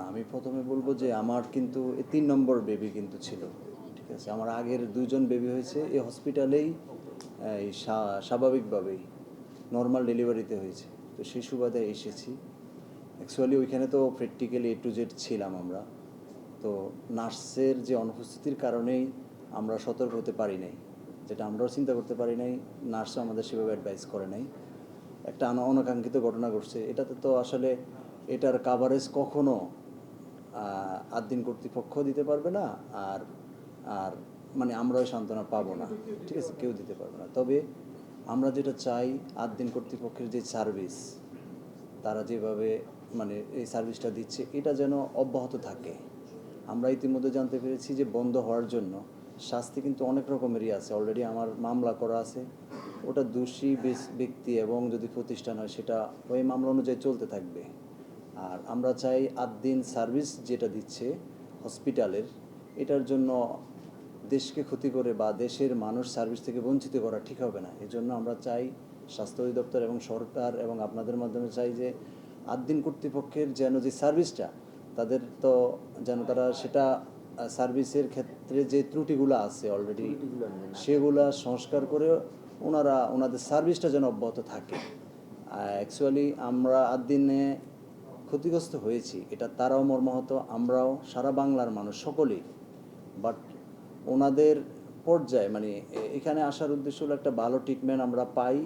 আমি প্রথমে বলবো যে আমার কিন্তু ৩ নম্বর বেবি কিন্তু ছিল, ঠিক আছে। আমার আগের 2জন বেবি হয়েছে এই হসপিটালেই, এই স্বাভাবিকভাবেই নর্মাল ডেলিভারিতে হয়েছে। তো সেই সুবাদে এসেছি। অ্যাকচুয়ালি ওইখানে তো প্র্যাকটিক্যালি A to Z ছিলাম আমরা। তো নার্সের যে অনুপস্থিতির কারণেই আমরা সতর্ক হতে পারি নাই, যেটা আমরাও চিন্তা করতে পারি নাই, নার্সও আমাদের সেভাবে অ্যাডভাইস করে নাই। একটা অনাকাঙ্ক্ষিত ঘটনা ঘটছে। এটাতে তো আসলে এটার কাভারেজ কখনো আদ্দিন কর্তৃপক্ষ দিতে পারবে না, আর আর মানে আমরাও সান্ত্বনা পাবো না, ঠিক আছে, কেউ দিতে পারবে না। তবে আমরা যেটা চাই, আদ্দিন কর্তৃপক্ষের যে সার্ভিস, তারা যেভাবে মানে এই সার্ভিসটা দিচ্ছে, এটা যেন অব্যাহত থাকে। আমরা ইতিমধ্যে জানতে পেরেছি যে বন্ধ হওয়ার জন্য শাস্তি কিন্তু অনেক রকমেরই আছে। অলরেডি আমার মামলা করা আছে, ওটা দোষী ব্যক্তি এবং যদি প্রতিষ্ঠান হয় সেটা ওই মামলা অনুযায়ী চলতে থাকবে। আর আমরা চাই আদ্দিন সার্ভিস যেটা দিচ্ছে হসপিটালের, এটার জন্য দেশকে ক্ষতি করে বা দেশের মানুষ সার্ভিস থেকে বঞ্চিত করা ঠিক হবে না। এজন্য আমরা চাই স্বাস্থ্য অধিদপ্তর এবং সরকার এবং আপনাদের মাধ্যমে চাই যে আদ্দিন কর্তৃপক্ষের যেন যে সার্ভিসটা তাদের, তো যেন তারা সেটা সার্ভিসের ক্ষেত্রে যে ত্রুটিগুলো আছে অলরেডি সেগুলা সংস্কার করে ওনাদের সার্ভিসটা যেন অব্যাহত থাকে। অ্যাকচুয়ালি আমরা আদ্দিনে ক্ষতিগ্রস্ত হয়েছি, এটা তারাও মর্মাহত, আমরাও, সারা বাংলার মানুষ সকলেই। বাট ওনাদের পর্যায়ে মানে এখানে আসার উদ্দেশ্য হলো একটা ভালো ট্রিটমেন্ট আমরা পাই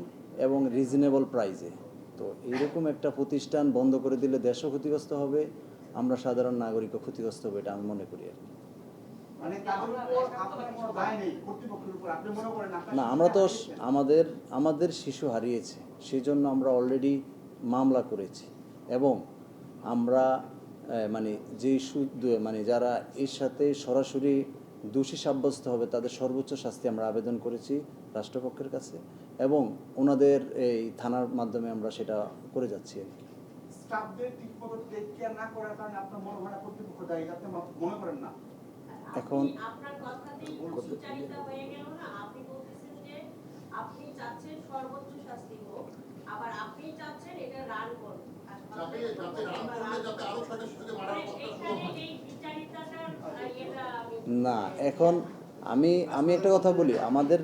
এবং রিজনেবল প্রাইসে। তো এইরকম একটা প্রতিষ্ঠান বন্ধ করে দিলে দেশও ক্ষতিগ্রস্ত হবে, আমরা সাধারণ নাগরিকও ক্ষতিগ্রস্ত হবে, এটা আমি মনে করি আর কি। না, আমরা তো আমাদের শিশু হারিয়েছে, সেই জন্য আমরা অলরেডি মামলা করেছি এবং আমরা মানে যেই মানে যারা এর সাথে সরাসরি দোষী সাব্যস্ত হবে তাদের সর্বোচ্চ শাস্তি আমরা আবেদন করেছি রাষ্ট্রপক্ষের কাছে এবং ওনাদের এই থানার মাধ্যমে আমরা সেটা করে যাচ্ছি আর কি। এখন আপনার কথাতেই সুচারিতা হয়ে গেল না, আপনি বলতেছেন যে আপনি চাচ্ছেন সর্বোচ্চ শাস্তি হোক, আবার আপনি চাচ্ছেন এটা রান করুন। না, এখন আমি একটা কথা বলি, আমাদের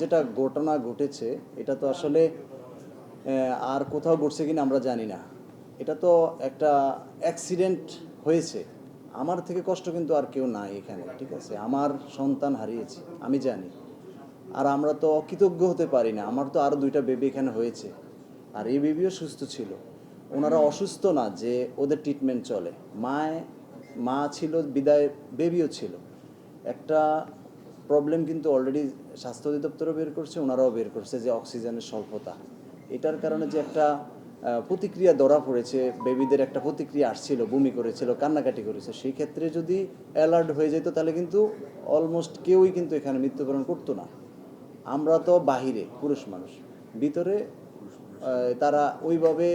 যেটা ঘটনা ঘটেছে এটা তো আসলে আর কোথাও ঘটছে কিনা আমরা জানি না। এটা তো একটা অ্যাক্সিডেন্ট হয়েছে, আমার থেকে কষ্ট কিন্তু আর কেউ নাই এখানে, ঠিক আছে। আমার সন্তান হারিয়েছি আমি জানি, আর আমরা তো অকৃতজ্ঞ হতে পারি না। আমার তো আরও 2টা বেবি এখানে হয়েছে, আর এই বেবিও সুস্থ ছিল, ওনারা অসুস্থ না যে ওদের ট্রিটমেন্ট চলে। মা ছিল বিদায়, বেবিও ছিল। একটা প্রবলেম কিন্তু অলরেডি স্বাস্থ্য অধিদপ্তরও বের করছে, ওনারাও বের করছে যে অক্সিজেনের স্বল্পতা। এটার কারণে যে একটা প্রতিক্রিয়া ধরা পড়েছে, বেবিদের একটা প্রতিক্রিয়া আসছিল, বমি করেছিল, কান্নাকাটি করেছে, সেই ক্ষেত্রে যদি অ্যালার্ট হয়ে যেত তাহলে কিন্তু অলমোস্ট কেউই কিন্তু এখানে মৃত্যুবরণ করতো না। আমরা তো বাহিরে পুরুষ মানুষ, ভিতরে তারা ওইভাবে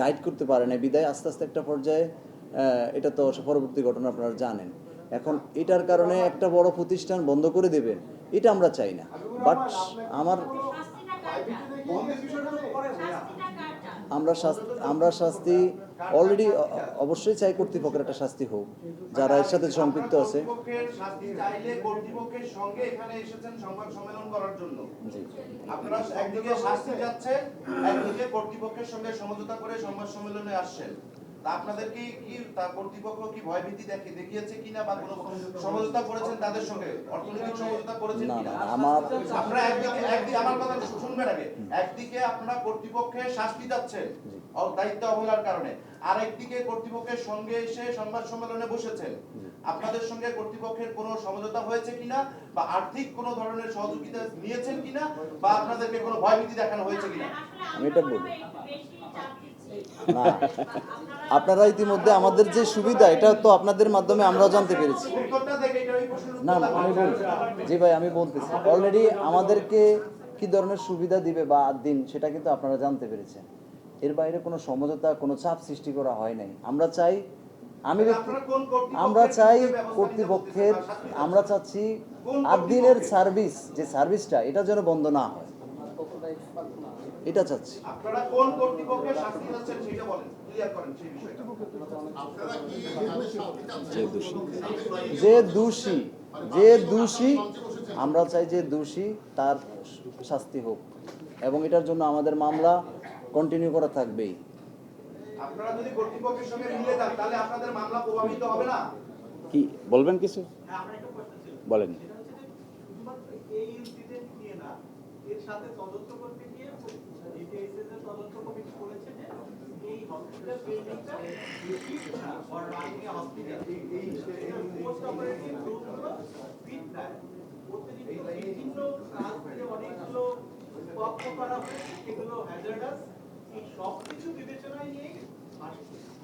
গাইড করতে পারে না, বিদায় আস্তে আস্তে একটা পর্যায়ে এটা তো পরবর্তী ঘটনা আপনারা জানেন। এখন এটার কারণে একটা বড় প্রতিষ্ঠান বন্ধ করে দেবেন, এটা আমরা চাই না। বাট আমরা শাস্তি অলরেডি অবশ্যই চাই, কর্তৃপক্ষের একটা শাস্তি হোক যারা এর সাথে সম্পৃক্ত আছে। কর্তৃপক্ষের সঙ্গে এখানে এসেছেন সংবাদ সম্মেলন করার জন্য, আপনারা একদিকে শাস্তি যাচ্ছেন, একদিকে কর্তৃপক্ষের সঙ্গে সমঝোতা করে সংবাদ সম্মেলনে আসছেন। আপনাদের কি তার কর্তৃপক্ষ কি ভয়ভীতি দেখিয়েছে কিনা বা কোনো সমঝোতা করেছেন তাদের সঙ্গে, অর্থনৈতিক সমঝোতা করেছেন কিনা? আপনারা একদিকে আমার কথা শুনবেন আগে, একদিকে আপনারা কর্তৃপক্ষের শাস্তি যাচ্ছেন দায়িত্ব অবহেলার কারণে, আর একদিকে কর্তৃপক্ষের সঙ্গে এসে সংবাদ সম্মেলনে বসেছেন। আপনাদের সঙ্গে কর্তৃপক্ষের কোনো সমঝোতা হয়েছে কিনা বা আর্থিক কোনো ধরনের সহযোগিতা নিয়েছেন কিনা বা আপনাদেরকে কোনো ভয়ভীতি দেখানো হয়েছে কিনা? আমি এটা বলি না, আপনারা ইতিমধ্যে আমাদের যে সুবিধা এটা তো আপনাদের মাধ্যমে আমরাও জানতে পেরেছি। না না, আমি বলছি জি ভাই, আমি বলতেছি অলরেডি আমাদেরকে কি ধরনের সুবিধা দিবে বা দিন সেটা কিন্তু আপনারা জানতে পেরেছেন। এর বাইরে কোনো সমঝোতা, কোনো চাপ সৃষ্টি করা হয় নাই। আমরা চাই কর্তৃপক্ষের, আমরা চাচ্ছি আদ্দিনের সার্ভিস যে সার্ভিসটা এটা যেন বন্ধ না হয়। এটা চাচ্ছি। আপনারা কোন কর্তৃপক্ষের শাস্তি চাচ্ছেন সেটা বলেন, ক্লিয়ার করেন সেই বিষয়টা। যে দোষী আমরা চাই যে দোষী তার শাস্তি হোক, এবং এটার জন্য আমাদের মামলা কন্টিনিউ করা থাকবেই। আপনারা যদি কর্তৃপক্ষের সঙ্গে মিলে যান তাহলে আপনাদের মামলা প্রভাবিত হবে না? কি বলবেন কিছু বলেন। এই ইনসিডেন্ট নিয়ে না, এর সাথে তদন্ত করতে গিয়ে ডিটিএসএস এর তদন্ত কমিটি বলেছে যে এই হসপিটাল বিল্ডিংটা ফর রানিং এ হসপিটাল এই পোস্ট অপারেটিভ রুমগুলো ফিট না, অতিরিক্ত বিভিন্ন কাজ থেকে অনেকগুলো পক্ষ করা হয়েছে, সেগুলো হ্যাজার্ডাস। এই সব কিছু বিবেচনায় নিয়ে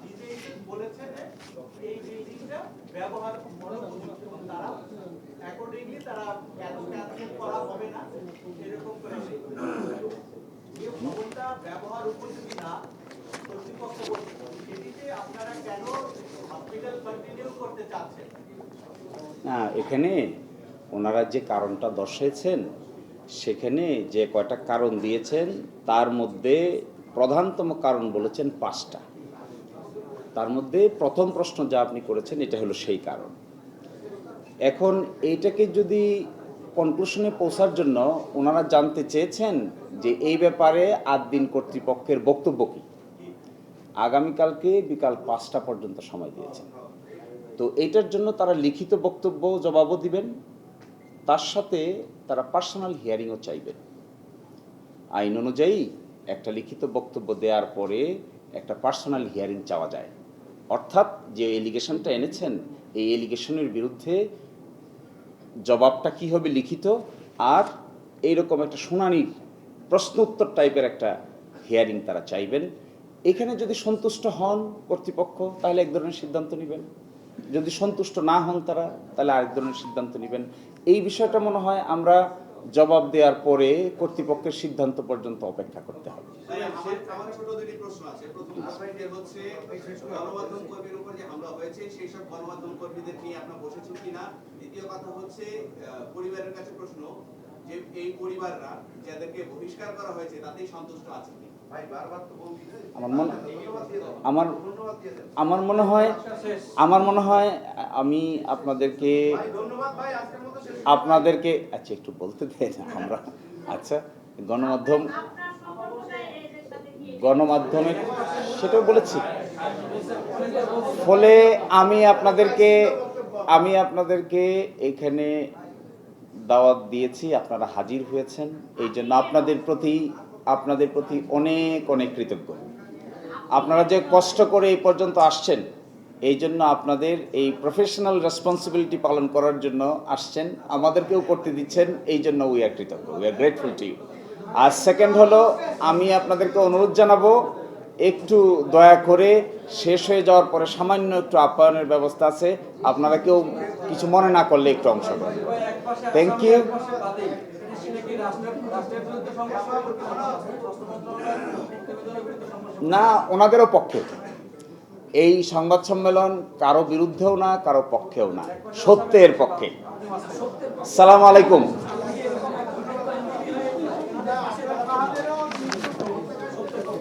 ডিটিএসএস বলেছে যে এই বিল্ডিংটা ব্যবহার অনুপযুক্ত, তারা অ্যাকর্ডিংলি তারা ক্যান্সেল করা হবে না এরকম করে যে ভবনটা ব্যবহার উপযোগী না কর্তৃপক্ষ বলছে, সেটিতে আপনারা কেন হসপিটাল কন্টিনিউ করতে চাচ্ছেন? না, এখানে ওনারা যে কারণটা দর্শাইছেন সেখানে যে কয়টা কারণ দিয়েছেন তার মধ্যে প্রধানতম কারণ বলেছেন 5টা। তার মধ্যে প্রথম প্রশ্ন যা আপনি করেছেন এটা হলো সেই কারণ। এখন এইটাকে যদি কনক্লুশনে পৌঁছার জন্য ওনারা জানতে চেয়েছেন যে এই ব্যাপারে আদ্দিন কর্তৃপক্ষের বক্তব্য কী, আগামীকালকে বিকাল 5টা পর্যন্ত সময় দিয়েছেন। তো এইটার জন্য তারা লিখিত বক্তব্য জবাবও দিবেন, তার সাথে তারা পার্সোনাল হিয়ারিংও চাইবেন। আইন অনুযায়ী একটা লিখিত বক্তব্য দেওয়ার পরে একটা পার্সোনাল হিয়ারিং চাওয়া যায়, অর্থাৎ যে এলিগেশনটা এনেছেন এই এলিগেশনের বিরুদ্ধে জবাবটা কি হবে লিখিত, আর এইরকম একটা শুনানির প্রশ্ন উত্তর টাইপের একটা হিয়ারিং তারা চাইবেন। এখানে যদি সন্তুষ্ট হন কর্তৃপক্ষ তাহলে এক ধরনের সিদ্ধান্ত নেবেন, যদি সন্তুষ্ট না হন তারা তাহলে আরেক ধরনের সিদ্ধান্ত নেবেন। এই বিষয়টা মনে হয় আমরা জবাব দেওয়ার পরে কর্তৃপক্ষের সিদ্ধান্ত পর্যন্ত অপেক্ষা করতে হবে। আমার ছোট দুটি প্রশ্ন আছে। প্রথম প্রশ্নটি হচ্ছে গণমাধ্যম কর্মীর উপর যে হামলা হয়েছে সেই সব গণমাধ্যম কর্মীদের নিয়ে আপনারা বসেছেন কিনা। দ্বিতীয় কথা হচ্ছে পরিবারের কাছে প্রশ্ন যে এই পরিবাররা যাদেরকে বহিষ্কার করা হয়েছে তাতেই সন্তুষ্ট আছে কি? ভাই বারবার তো বলছি আমার মনে হয় আমি আপনাদেরকে ধন্যবাদ ভাই, আজকের মতো শেষ। আচ্ছা একটু বলতে দেন আমরা। আচ্ছা, গণমাধ্যমের সেটাও বলেছি। ফলে আমি আপনাদেরকে এখানে দাওয়াত দিয়েছি, আপনারা হাজির হয়েছেন, এই জন্য আপনাদের প্রতি অনেক অনেক কৃতজ্ঞ। আপনারা যে কষ্ট করে এই পর্যন্ত আসছেন এই জন্য আপনাদের এই প্রফেশনাল রেসপন্সিবিলিটি পালন করার জন্য আসছেন, আমাদেরকেও করতে দিচ্ছেন, এই জন্য উই আর কৃতজ্ঞ, we are grateful to you. আর সেকেন্ড হলো আমি আপনাদেরকে অনুরোধ জানাবো একটু দয়া করে শেষ হয়ে যাওয়ার পরে সামান্য একটু আপ্যায়নের ব্যবস্থা আছে, আপনারা কেউ কিছু মনে না করলে একটু অংশগ্রহণ। Thank you. না, ওনাদেরও পক্ষে এই সংবাদ সম্মেলন কারো বিরুদ্ধেও না কারো পক্ষেও না, সত্যের পক্ষে। আসসালামু আলাইকুম।